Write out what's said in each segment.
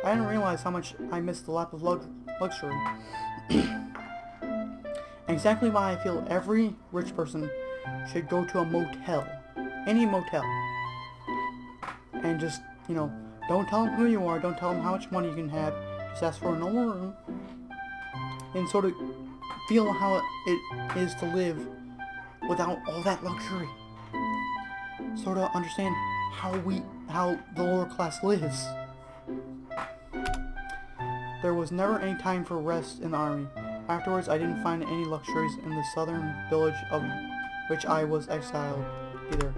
I didn't realize how much I missed the lap of luxury. Exactly why I feel every rich person should go to a motel. Any motel. And just, you know, don't tell them who you are, don't tell them how much money you can have, just ask for a normal room, and sort of feel how it is to live without all that luxury. Sort of understand how the lower class lives. There was never any time for rest in the army. Afterwards, I didn't find any luxuries in the southern village of which I was exiled either.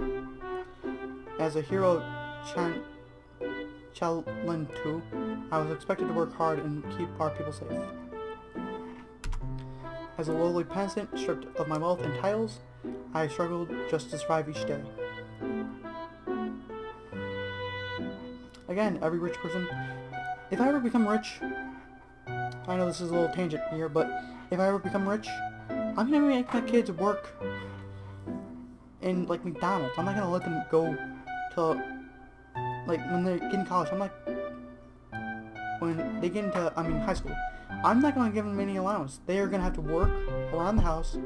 As a hero Chalentu, I was expected to work hard and keep our people safe. As a lowly peasant, stripped of my wealth and titles, I struggled just to survive each day. Again, every rich person, if I ever become rich, I know this is a little tangent here, but if I ever become rich, I'm gonna make my kids work in, like, McDonald's. I'm not gonna let them go to, like, when they get in college, when they get into, high school, I'm not gonna give them any allowance. They are gonna have to work around the house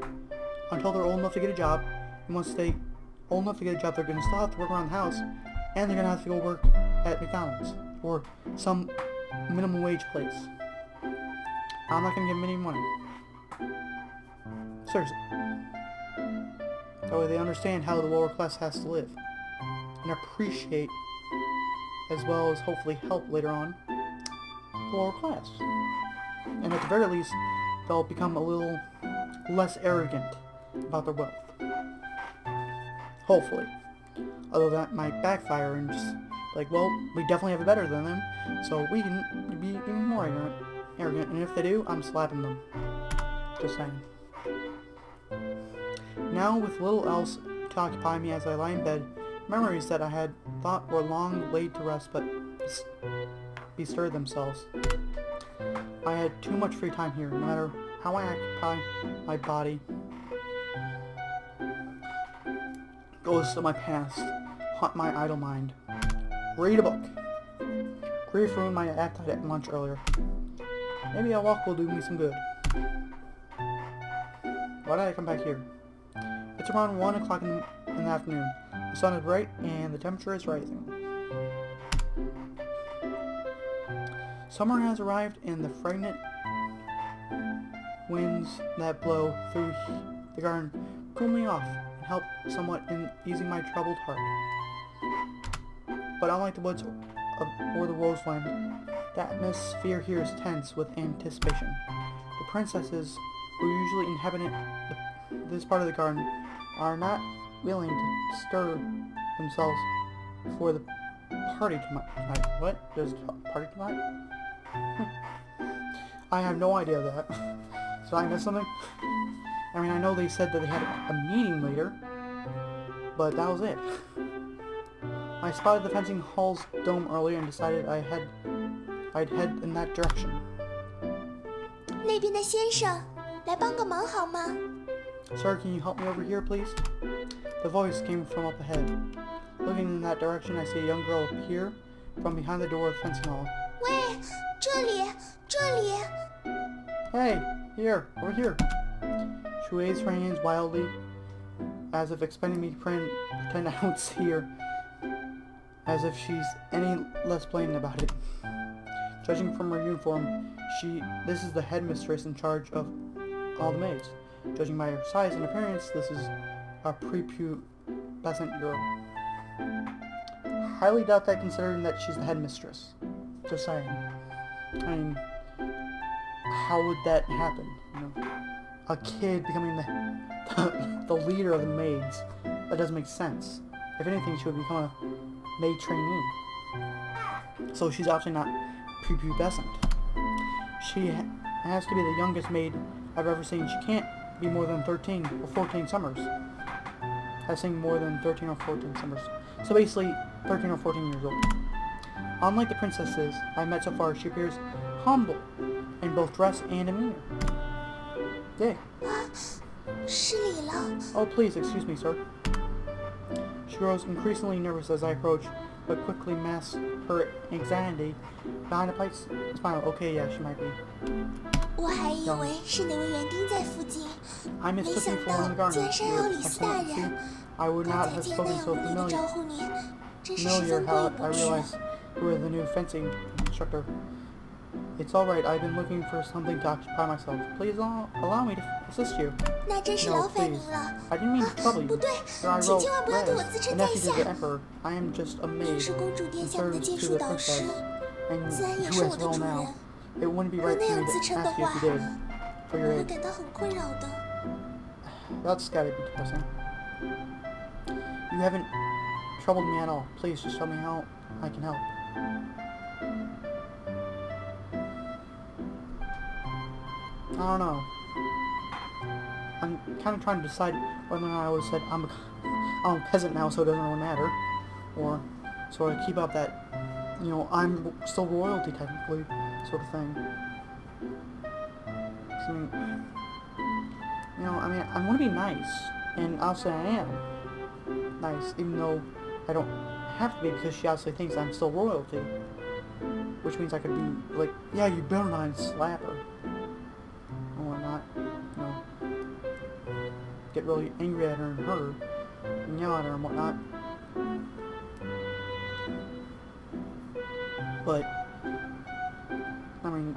until they're old enough to get a job, and once they're old enough to get a job, they're gonna still have to work around the house, and they're gonna have to go work at McDonald's, or some minimum wage place. I'm not gonna give them any money. Seriously. That way they understand how the lower class has to live. And appreciate, as well as hopefully help later on, the lower class. And at the very least, they'll become a little less arrogant about their wealth. Hopefully. Although that might backfire and just, like, well, we definitely have it better than them, so we can be even more arrogant. And if they do, I'm slapping them. Just saying. Now, with little else to occupy me as I lie in bed, memories that I had thought were long laid to rest but bestirred themselves. I had too much free time here, no matter how I occupy my body. Goes to my past, haunt my idle mind. Read a book. Grief ruined my appetite at lunch earlier. Maybe a walk will do me some good. Why did I come back here? It's around 1 o'clock in the afternoon. The sun is bright and the temperature is rising. Summer has arrived and the fragrant winds that blow through the garden cool me off and help somewhat in easing my troubled heart. But unlike the woods or the roseland, the atmosphere here is tense with anticipation. The princesses who usually inhabit this part of the garden are not willing to stir themselves for the party tonight. What? There's a party tonight? I have no idea of that. Did I miss something? I mean, I know they said that they had a meeting later, but that was it. I spotted the fencing hall's dome earlier and decided I'd head in that direction. 那边的先生，来帮个忙好吗？ Sir, can you help me over here, please? The voice came from up ahead. Looking in that direction, I see a young girl appear from behind the door of the fencing hall. 喂，这里，这里。 Hey, here, over here. She waves her hands wildly, as if expecting me to pretend I don't see her, as if she's any less blatant about it. Judging from her uniform, this is the headmistress in charge of all the maids. Judging by her size and appearance, this is a prepubescent girl. Highly doubt that, considering that she's the headmistress. Just saying. I mean, how would that happen? You know, a kid becoming the leader of the maids. That doesn't make sense. If anything, she would become a maid trainee. So she's obviously not prepubescent. She has to be the youngest maid I've ever seen. She can't be more than 13 or 14 summers. I've seen more than 13 or 14 summers. So basically, 13 or 14 years old. Unlike the princesses I met so far, she appears humble in both dress and demeanor. Yay. 失礼了。 Oh, please, excuse me, sir. She grows increasingly nervous as I approach, but quickly masks her anxiety behind a bright smile. Okay, yeah, she might be. 我还以为是哪位园丁在附近， I 没 mistook 想 you for one of the 到竟然 gardeners. 山药 Your 李斯大 excellency, 人。 I would 刚 not 才 have 见那 spoken 样 so 如意的招 familiar. 呼你，真是十 Familiar 分过 how 意不 I 去。 realized you were the new fencing instructor. It's all right. I've been looking for something to occupy myself. Please allow me to assist you. 那真是 No, 劳烦 please. 您了。 I didn't mean to trouble 不 you. 对， Your eye 请 roll 千万不要对我 res, 自 a 称在 nephew 下 to the emperor. I am just a 您 maid 是公主殿 and 下们的 serves 剑 to 术 the 导师， princess, and 自然也 you 是我 as 的 well 主 now. 人。 It wouldn't be 如果 right 那 for 样 me 自 to 称的 ask you 话， if you did. For 我 your 会 age. 感到很困扰的。 That's gotta be depressing. You haven't troubled me at all. Please just tell me how I can help. I don't know. I'm kind of trying to decide whether or not I always said I'm a peasant now, so it doesn't really matter, or sort of keep up that, you know, I'm still royalty technically, sort of thing. I mean, you know, I mean, I want to be nice, and obviously I am nice, even though I don't have to be because she obviously thinks I'm still royalty, which means I could be like, yeah, you better not slap her. Or not, you know, get really angry at her and hurt her, and yell at her and whatnot. But, I mean,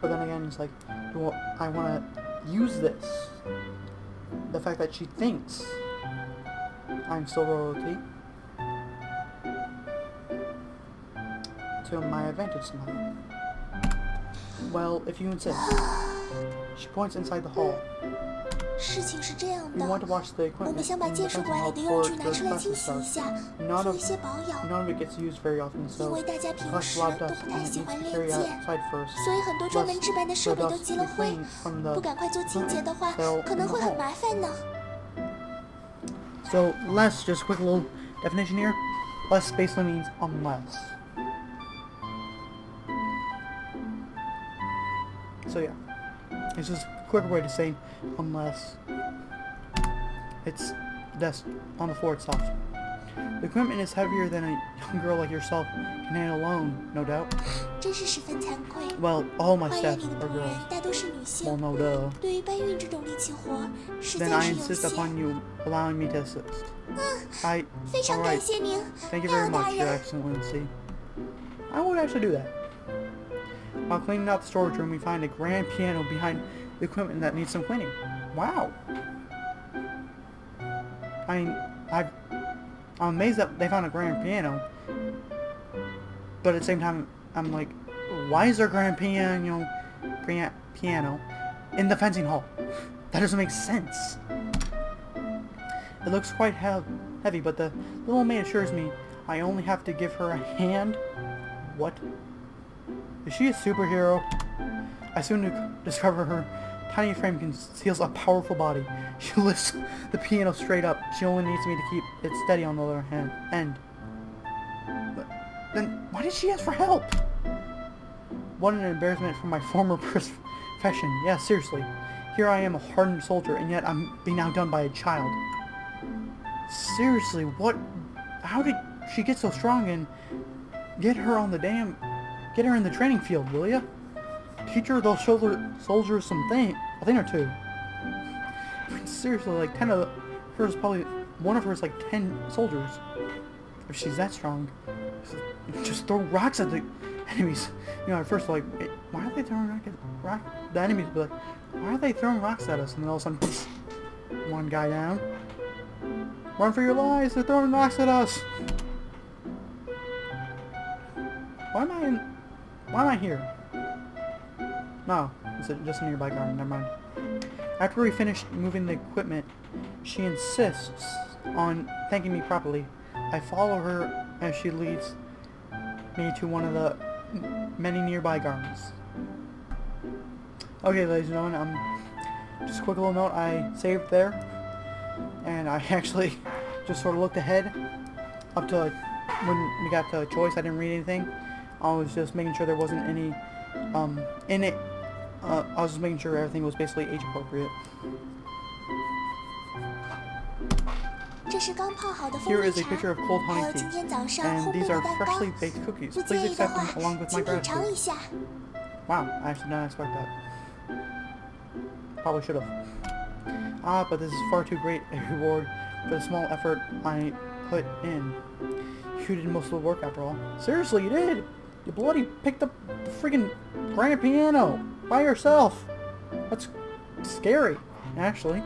but then again, it's like, well, I want to use this, the fact that she thinks I'm still royalty, to my advantage somehow. Well, if you insist. She points inside the hall. 事情是这样 We 的， want to watch the 我们 equipment 想把 in the 剑术 fencing 馆里 hall 的用 for 具拿 the 出来清 classes 洗一 start. 下， None 做 of 一些保养。 none of it gets used very often, 因 so 为大家 it 平 collects 时 a lot of 都 dust 不 and 太 it 喜 needs 欢 to be 练 carried 剑， outside first. 所以很多专门 Thus, 置办的 the 设备都 dust 积 to 了 be 灰。 cleaned from 不 the 赶快做清洁的话， cell 可 in 能 the 会很 hall. 麻烦呢。 So, less, just a quick little definition here. Less basically means unless. So yeah, it's just a quicker way to say unless. It's desk on the floor itself. The equipment is heavier than a young girl like yourself can handle alone, no doubt. 真是十分惭愧。 Well, all my 花园 staff 里的 are 仆人 girls. 大都是女 Well, 性， no duh. 对于搬运这种力气活，实 Then 在 I 是有 insist upon 限。 you allowing me to assist. I. 非常感 Alright. 谢您， Thank you 妙 very 大 much, Your 人。 Excellency. I would actually do that. While cleaning out the storage room, we find a grand piano behind the equipment that needs some cleaning. Wow. I mean, I'm amazed that they found a grand piano. But at the same time, I'm like, why is there a grand piano in the fencing hall? That doesn't make sense. It looks quite heavy, but the little maid assures me I only have to give her a hand. What? Is she a superhero? I soon discover her tiny frame conceals a powerful body. She lifts the piano straight up. She only needs me to keep it steady on the other end. But then why did she ask for help? What an embarrassment for my former profession. Yeah, seriously. Here I am, a hardened soldier, and yet I'm being outdone by a child. Seriously, what? How did she get so strong? And get her on the get her in the training field, will ya? Teach her those soldiers a thing or two. I mean, seriously, like 10 of hers, probably one of her is like 10 soldiers. If she's that strong, just throw rocks at the enemies. You know, at first, like, why are they throwing rocks? The enemies be like, why are they throwing rocks at us? And then all of a sudden, poof, one guy down. Run for your lives! They're throwing rocks at us. Why am I here? No, it's just a nearby garden. Never mind. After we finish moving the equipment, she insists on thanking me properly. I follow her as she leads me to one of the many nearby gardens. Okay, ladies and gentlemen, just a quick little note. I saved there, and I actually just sort of looked ahead up to when we got to choice. I didn't read anything. I was just making sure there wasn't any in it. I was just making sure everything was basically age appropriate. 这是刚泡好的蜂 Here 蜜 is a 茶， picture of cold 还 honey 有今 tea. 天早上 And 烘 these 焙 are 的蛋糕。 freshly baked cookies. 不 Please 介意的 accept 话， them along with my 请品尝 gratitude. 一下。 Wow, I actually did not expect that. Probably should have. Ah, but this is far too great a reward for the small effort I put in. You did most of the work after all. Seriously, you did! You bloody picked up the freaking grand piano by yourself! That's scary, actually.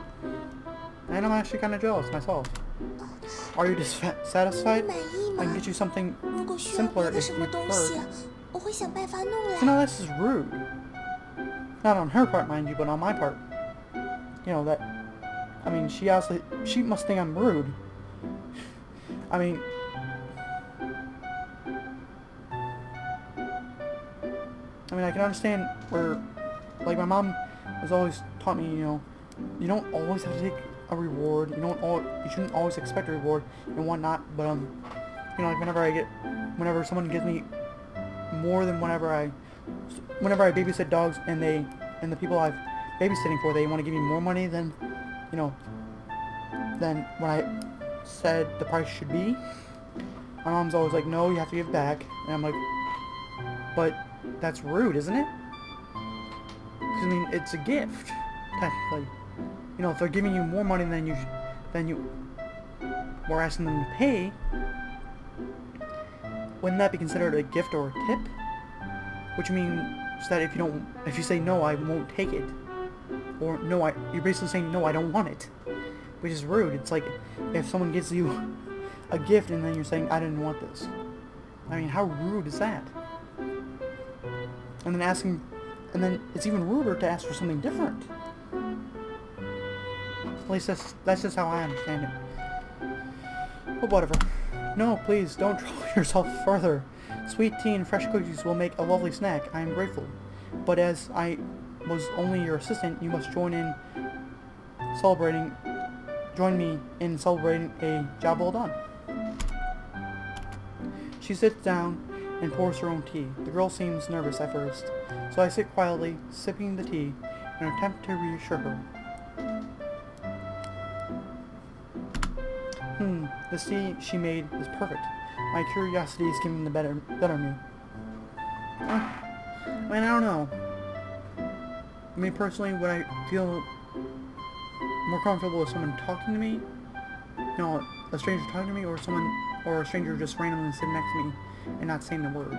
And I'm actually kind of jealous myself. Are you dissatisfied? 满意 I 吗 can？ get you something 如果需要 simpler 别的 if 什 you 么东西 prefer.，我会想办法弄 You 来。 know, this is rude. Not on her part, mind you, but on my part. You know, that... I mean, she must think I'm rude. I mean... I can understand where... Like, my mom has always taught me, you know, you don't always have to take a reward. You shouldn't always expect a reward and whatnot, but, you know, like, whenever someone gives me more than whenever I babysit dogs and the people I've babysitting for, they want to give me more money than, you know, than when I said the price should be. My mom's always like, no, you have to give back. And I'm like, but that's rude, isn't it? Because, I mean, it's a gift, technically. You know, if they're giving you more money than you were asking them to pay, wouldn't that be considered a gift or a tip? Which means that if you say no, I won't take it, or no, you're basically saying no, I don't want it, which is rude. It's like if someone gives you a gift and then you're saying I didn't want this. I mean, how rude is that? And then it's even ruder to ask for something different. At least that's just how I understand it. But whatever. No, please, don't trouble yourself further. Sweet tea and fresh cookies will make a lovely snack. I am grateful. But as I was only your assistant, you must join me in celebrating a job well done. She sits down and pours her own tea. The girl seems nervous at first, so I sit quietly, sipping the tea, in an attempt to reassure her. The tea she made is perfect. My curiosity is getting the better of me. I mean, I don't know. I mean, personally, would I feel more comfortable with someone talking to me? You know, a stranger talking to me, or a stranger just randomly sitting next to me and not saying a word?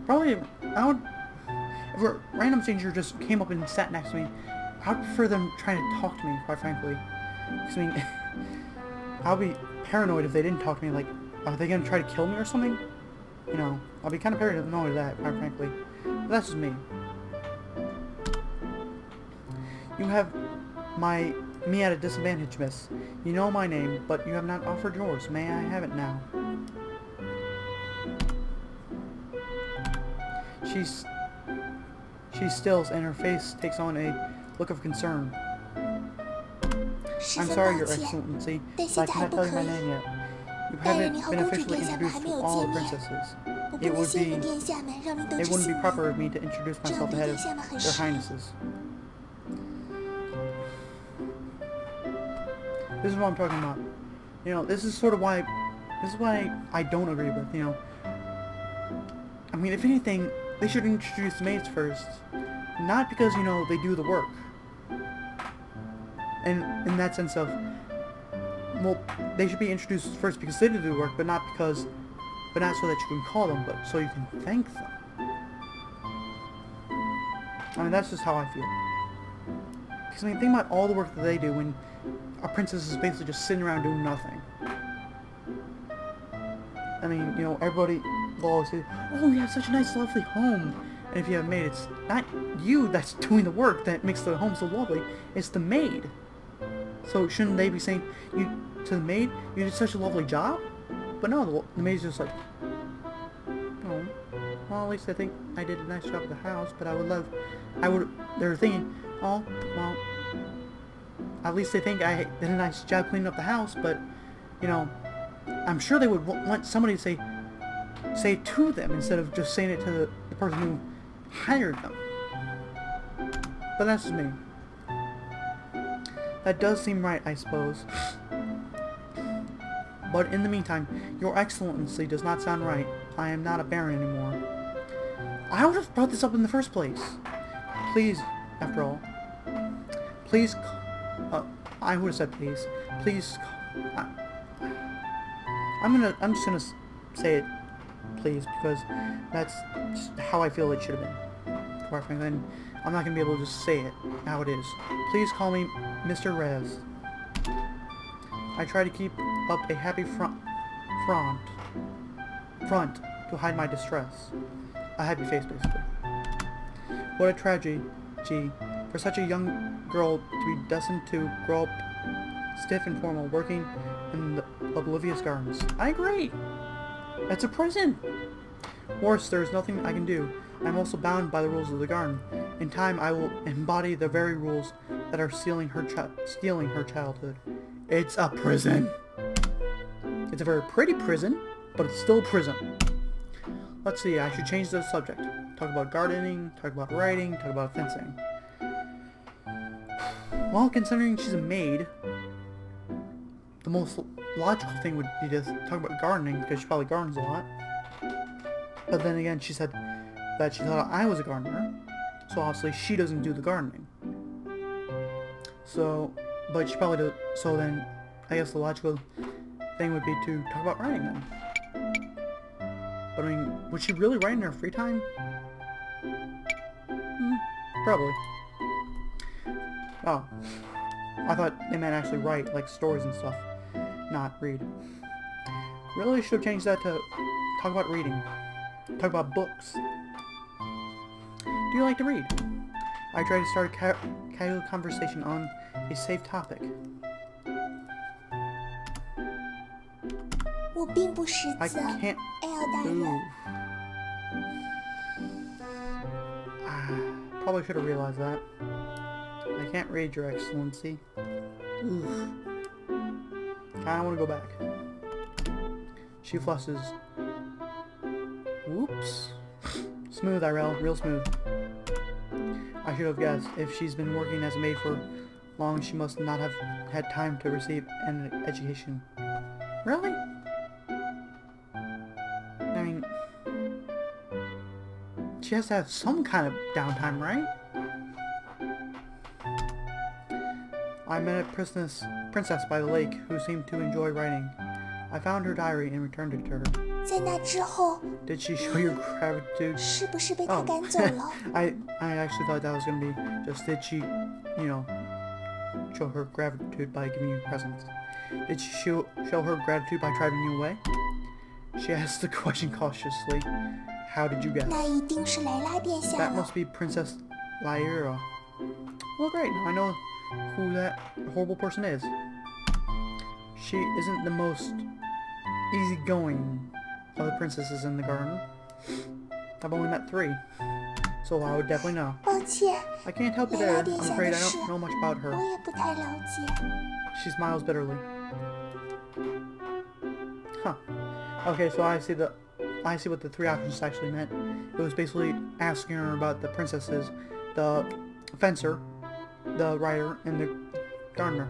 Probably, if a random stranger just came up and sat next to me, I would prefer them trying to talk to me, quite frankly. Because, I mean, I'll be paranoid if they didn't talk to me, like, are they going to try to kill me or something? You know, I'll be kind of paranoid of that, quite frankly. But that's just me. You have me at a disadvantage, miss. You know my name, but you have not offered yours. May I have it now? She stills, and her face takes on a look of concern. I'm sorry, Your Excellency, but I cannot tell you my name yet. You haven't been officially introduced to all the princesses. It wouldn't be proper of me to introduce myself ahead of their highnesses. This is what I'm talking about. You know, this is why I don't agree with, you know. I mean, if anything, they should introduce maids first. Not because, you know, they do the work. And in that sense of, well, they should be introduced first because they do the work, but not so that you can call them, but so you can thank them. I mean, that's just how I feel. Because, I mean, think about all the work that they do when a princess is basically just sitting around doing nothing. I mean, you know, everybody will always say, oh, you have such a nice, lovely home. And if you have a maid, it's not you that's doing the work that makes the home so lovely, it's the maid. So shouldn't they be saying to the maid, you did such a lovely job? But no, the maid's just like, oh, well, at least I think I did a nice job at the house, but they're thinking, oh, well, at least they think I did a nice job cleaning up the house, but, you know, I'm sure they would want somebody to say it to them instead of just saying it to the person who hired them. But that's just me. That does seem right, I suppose. But in the meantime, Your Excellency does not sound right. I am not a baron anymore. I would have brought this up in the first place. Please, after all. Please, I would have said please. Please, I'm just gonna say it, please, because that's just how I feel it should have been. Quite frankly, and I'm not gonna be able to just say it how it is. Please call me Mr. Rez. I try to keep up a happy front to hide my distress. A happy face, basically. What a tragedy, for such a young girl to be destined to grow up stiff and formal, working in the Oblivious Gardens. I agree! It's a prison! Worse, there is nothing I can do. I am also bound by the rules of the garden. In time, I will embody the very rules that are stealing her childhood. It's a prison! It's a very pretty prison, but it's still a prison. Let's see, I should change the subject. Talk about gardening, talk about writing, talk about fencing. Well, considering she's a maid, the most logical thing would be to talk about gardening, because she probably gardens a lot. But then again, she said that she thought I was a gardener, so obviously she doesn't do the gardening. So, but she probably does, so then, I guess the logical thing would be to talk about writing then. But I mean, would she really write in her free time? Probably. Oh. I thought they meant actually write, like stories and stuff, not read. Really should have changed that to talk about reading. Talk about books. Do you like to read? I try to start a casual conversation on a safe topic. I can't move. Probably should have realized that. I can't read, Your Excellency. Oof. Kinda wanna go back. She flushes. Whoops. Smooth, Irel. Real smooth. I should have guessed. If she's been working as a maid for long, she must not have had time to receive an education. Really? I mean, she has to have some kind of downtime, right? I met a princess by the lake who seemed to enjoy writing. I found her diary and returned it to her. Did she show your gratitude? Oh. I actually thought that was going to be just did she, you know, show her gratitude by giving you presents. Did she show her gratitude by driving you away? She asked the question cautiously. How did you guess? That must be Princess Lyra. Well, great. Now I know who that horrible person is. She isn't the most easygoing of the princesses in the garden. I've only met 3, so I would definitely know. I can't help you there. I'm afraid I don't know much about her. She smiles bitterly. Huh. Okay, so I see what the 3 options actually meant. It was basically asking her about the princesses, the fencer, the writer, and the gardener.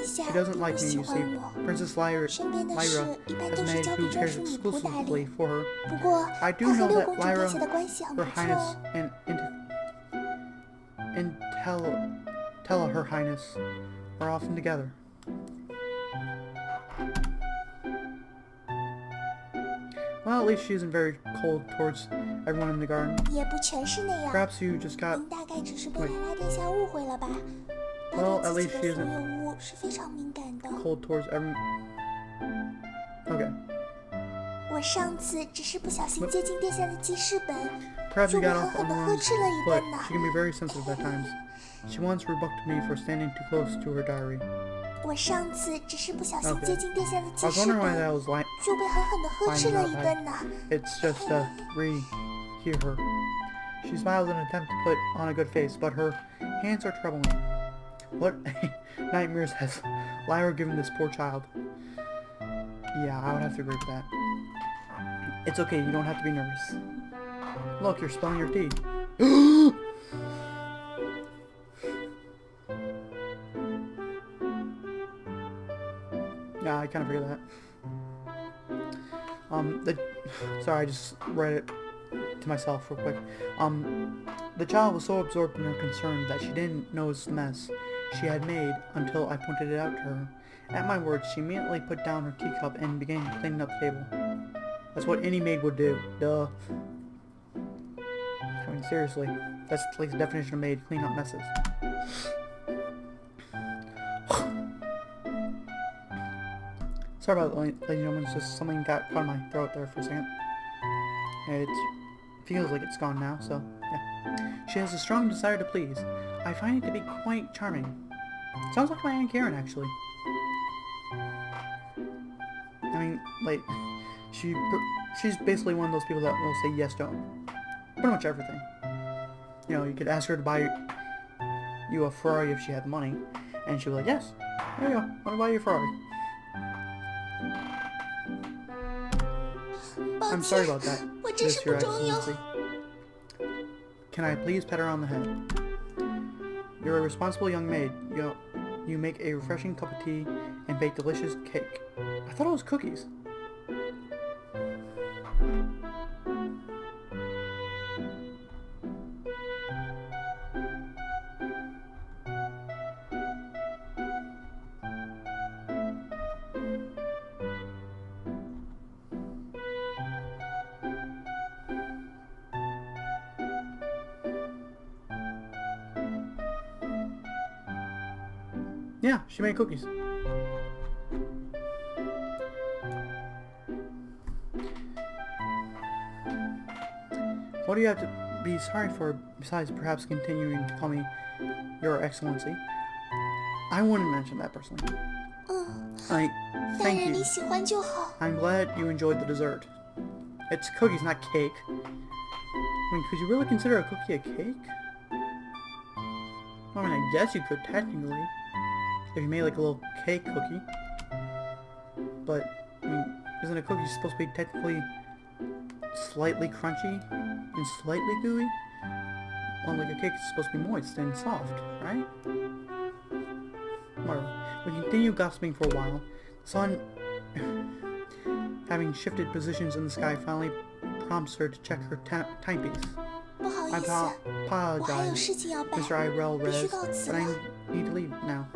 She doesn't like me, you see. Princess Lyra has a maid who cares exclusively for her. I do know that Lyra, Her Highness, and Tella, Her Highness, are often together. Well, at least she isn't very cold towards everyone in the garden. Perhaps you just got... Wait. Well, at least she isn't cold towards everyone... Okay. Perhaps you got off on the wrong foot. She can be very sensitive at times. She once rebuked me for standing too close to her diary. Okay. I was wondering why that was lying out. It's just to re-hear her. She smiles in an attempt to put on a good face, but her hands are troubling. What nightmares has Lyra given this poor child? Yeah, I would have to agree with that. It's okay, you don't have to be nervous. Look, you're spilling your tea. Yeah, I kind of figured that. Sorry, I just read it to myself real quick. The child was so absorbed in her concern that she didn't notice the mess she had made until I pointed it out to her. At my words, she immediately put down her teacup and began cleaning up the table. That's what any maid would do. Duh. I mean, seriously. That's like the definition of maid, clean up messes. Sorry about that, ladies and gentlemen. It's just something got caught in my throat there for a second. It feels like it's gone now, so yeah. She has a strong desire to please. I find it to be quite charming. Sounds like my Aunt Karen, actually. I mean, like, she's basically one of those people that will say yes to pretty much everything. You know, you could ask her to buy you a Ferrari if she had the money, and she'd be like, yes, there you go, I want to buy you a Ferrari. I'm sorry about that, Miss Your Excellency. Can I please pet her on the head? You're a responsible young maid. You make a refreshing cup of tea and bake delicious cake. I thought it was cookies. Yeah, she made cookies. What do you have to be sorry for, besides perhaps continuing to call me Your Excellency? I wouldn't mention that personally. Thank you. I'm glad you enjoyed the dessert. It's cookies, not cake. I mean, could you really consider a cookie a cake? I mean, I guess you could technically, if you made like a little cake cookie. But, I mean, isn't a cookie supposed to be technically slightly crunchy and slightly gooey? Well, like a cake is supposed to be moist and soft, right? Whatever. We continue gossiping for a while. The sun, having shifted positions in the sky, finally prompts her to check her timepiece. I apologize, Mr. Irel Rez, but I need to leave now.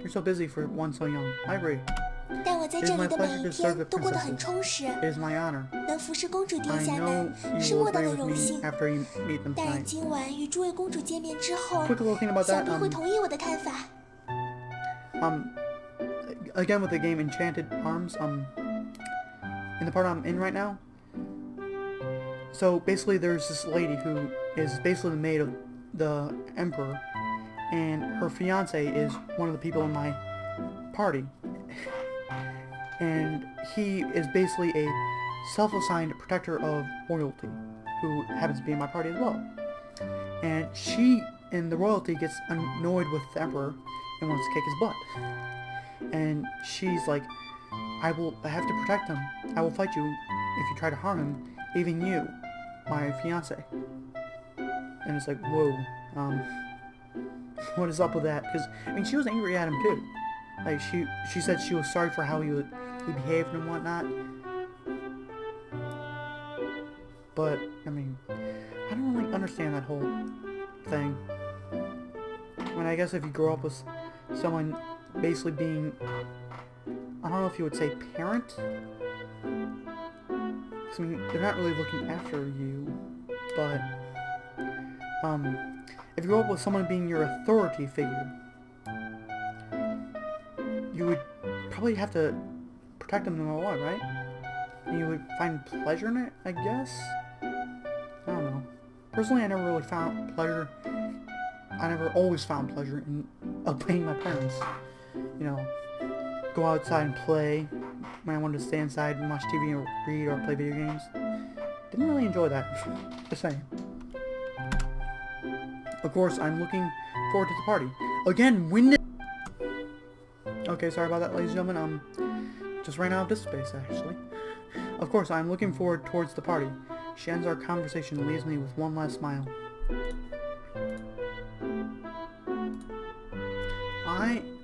You're so busy for one so young. I agree. It is my pleasure to serve the princesses. It is my honor. I know you will agree with me after you meet them tonight. Quick little thing about that, again with the game Enchanted Arms, in the part I'm in right now, so basically there's this lady who is basically the maid of the Emperor, and her fiance is one of the people in my party. And he is basically a self-assigned protector of royalty, who happens to be in my party as well. And she, in the royalty, gets annoyed with the Emperor and wants to kick his butt. And she's like, I have to protect him. I will fight you if you try to harm him, even you, my fiance. And it's like, whoa, what is up with that? Because, I mean, she was angry at him too. Like, she said she was sorry for how he behaved and whatnot. But, I mean, I don't really understand that whole thing. I mean, I guess if you grow up with someone basically being, I don't know if you would say parent. Because, I mean, they're not really looking after you. But, if you grow up with someone being your authority figure, you would probably have to protect them no matter what, right? And you would find pleasure in it, I guess? I don't know. Personally, I never really found pleasure. I never always found pleasure in obeying my parents. You know, go outside and play when I wanted to stay inside and watch TV or read or play video games. Didn't really enjoy that. Just saying. Of course, I'm looking forward to the party. Again, when okay, sorry about that, ladies and gentlemen. Just ran out of space, actually. Of course, I'm looking forward towards the party. She ends our conversation and leaves me with one last smile.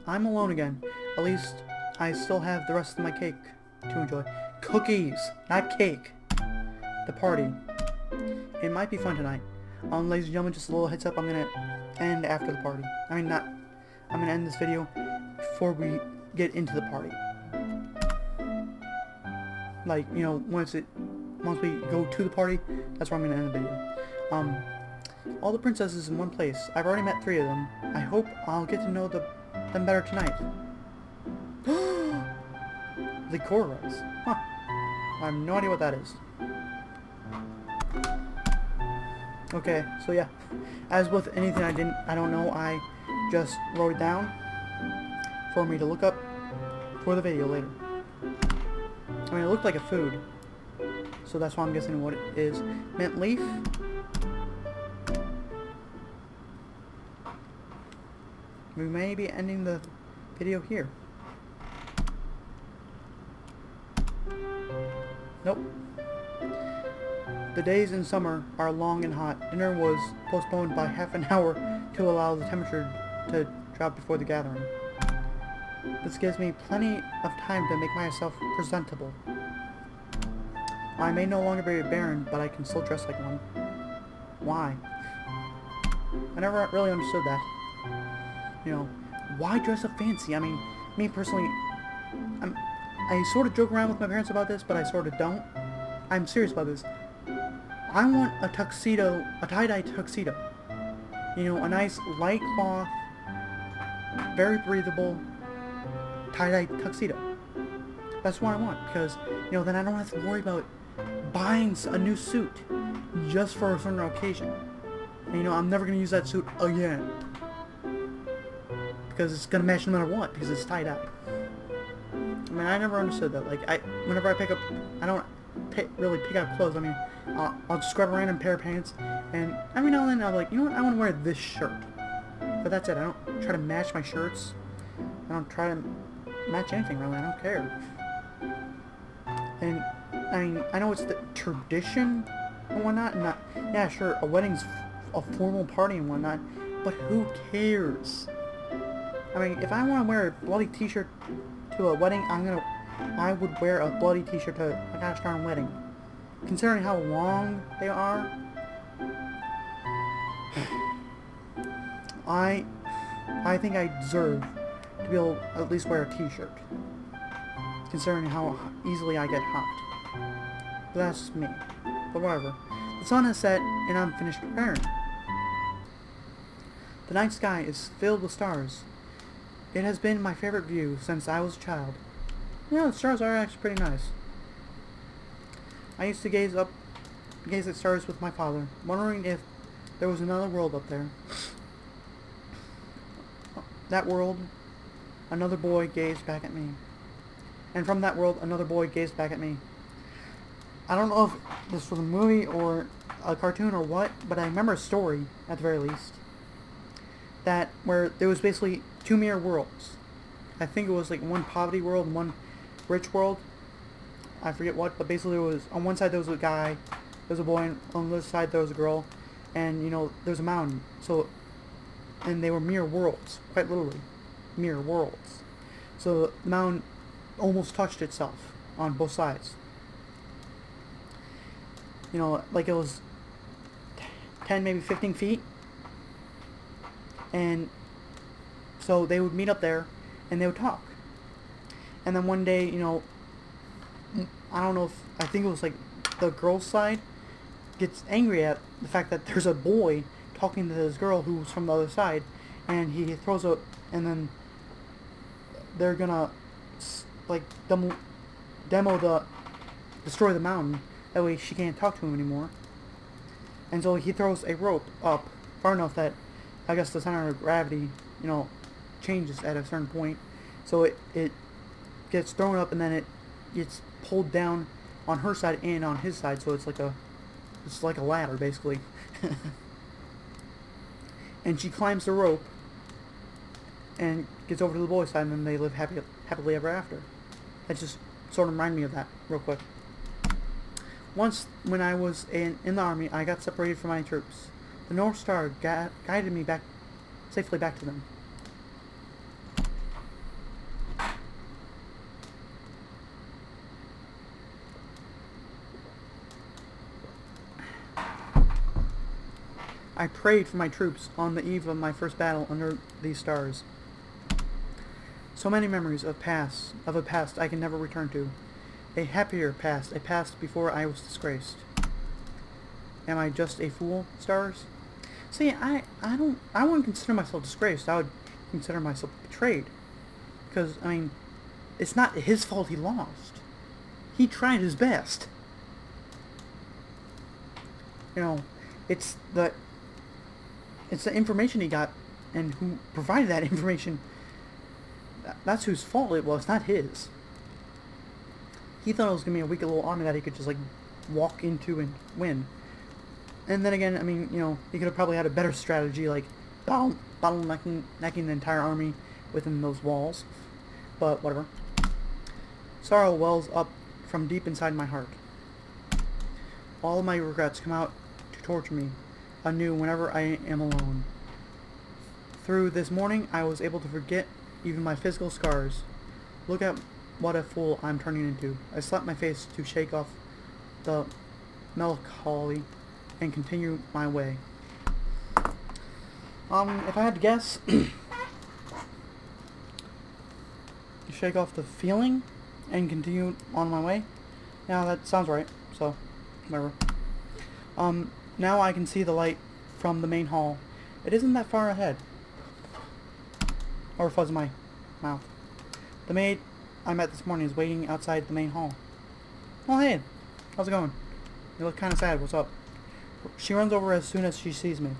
I'm alone again. at least I still have the rest of my cake to enjoy. Cookies, not cake. The party. It might be fun tonight. Ladies and gentlemen, just a little heads up, I'm gonna end after the party. I mean, not, I'm gonna end this video before we get into the party. Like, you know, once we go to the party, that's where I'm gonna end the video. All the princesses in one place. I've already met 3 of them. I hope I'll get to know them better tonight. The chorus. Huh. I have no idea what that is. Okay, so yeah. As with anything I don't know, I just wrote it down for me to look up for the video later. I mean, it looked like a food, so that's why I'm guessing what it is. Mint leaf. We may be ending the video here. Nope. The days in summer are long and hot. Dinner was postponed by half an hour to allow the temperature to drop before the gathering. This gives me plenty of time to make myself presentable. I may no longer be a baron, but I can still dress like one. Why? I never really understood that. You know, why dress up fancy? I mean, me personally, I sort of joke around with my parents about this, but I sort of don't. I'm serious about this. I want a tuxedo, a tie-dye tuxedo. You know, a nice light cloth, very breathable tie-dye tuxedo. That's what I want, because, you know, then I don't have to worry about buying a new suit just for a certain occasion. And, you know, I'm never going to use that suit again. Because it's going to match no matter what, because it's tie-dye. I mean, I never understood that. Like, whenever I pick up, I don't really pick out clothes. I mean, I'll just grab a random pair of pants, and every now and then I'll be like, you know what, I want to wear this shirt. But that's it. I don't try to match my shirts. I don't try to match anything, really. I don't care. And, I mean, I know it's the tradition and whatnot, and yeah, sure, a wedding's a formal party and whatnot, but who cares? I mean, if I want to wear a bloody t-shirt to a wedding, I would wear a bloody t-shirt to a gosh darn wedding. Considering how long they are, I think I deserve to be able to at least wear a t-shirt. Considering how easily I get hot. But that's me. But whatever. The sun has set, and I'm finished preparing. The night sky is filled with stars. It has been my favorite view since I was a child. You know, the stars are actually pretty nice. I used to gaze at stars with my father, wondering if there was another world up there. That world, another boy gazed back at me. And from that world, another boy gazed back at me. I don't know if this was a movie or a cartoon or what, but I remember a story, at the very least, that where there was basically 2 mirror worlds. I think it was like one poverty world and one rich world. I forget what, but basically there was, on one side there was a guy, there was a boy, and on the other side there was a girl, and, you know, there's a mountain. So, and they were mirror worlds, quite literally, mirror worlds. So the mountain almost touched itself on both sides. You know, like it was 10, maybe 15 feet. And so they would meet up there and they would talk. And then one day, you know, I don't know if, I think it was like the girl's side gets angry at the fact that there's a boy talking to this girl who's from the other side, and he throws a, and then they're gonna like destroy the mountain. That way she can't talk to him anymore. And so he throws a rope up far enough that I guess the center of gravity, you know, changes at a certain point. So it gets thrown up, and then it gets pulled down on her side and on his side. So it's like a ladder basically. And she climbs the rope and gets over to the boy's side, and then they live happily ever after. That just sort of reminded me of that real quick. Once, when I was in the army, I got separated from my troops. The North Star guided me safely back to them. I prayed for my troops on the eve of my first battle under these stars. So many memories of a past I can never return to. A happier past, a past before I was disgraced. Am I just a fool, stars? See, I wouldn't consider myself disgraced. I would consider myself betrayed. Because, I mean, it's not his fault he lost. He tried his best. You know, it's the information he got and who provided that information. That's whose fault it was, not his. He thought it was going to be a weak little army that he could just, like, walk into and win. And then again, I mean, you know, he could have probably had a better strategy, like bottlenecking the entire army within those walls. But whatever. Sorrow wells up from deep inside my heart. All my regrets come out to torture me anew whenever I am alone. Through this morning, I was able to forget even my physical scars. Look at what a fool I'm turning into. I slapped my face to shake off the melancholy and continue my way. If I had to guess, shake off the feeling and continue on my way. Yeah, that sounds right. So, whatever. Now I can see the light from the main hall. It isn't that far ahead. Or fuzz my mouth. The maid I met this morning is waiting outside the main hall. Oh, hey. How's it going? You look kind of sad. What's up? She runs over as soon as she sees me.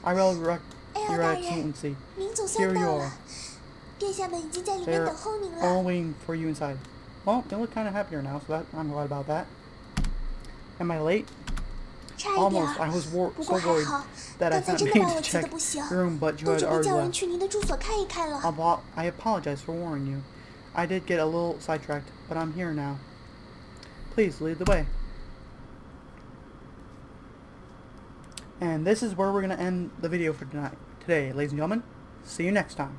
I will Your Excellency. Here you are. They're all waiting for you inside. Well, you look kind of happier now, so I'm glad about that. Am I late? Almost. I was so worried that I sent maid to check the room, but you had already left. I apologize for warning you. I did get a little sidetracked, but I'm here now. Please lead the way. And this is where we're going to end the video for today, ladies and gentlemen. See you next time.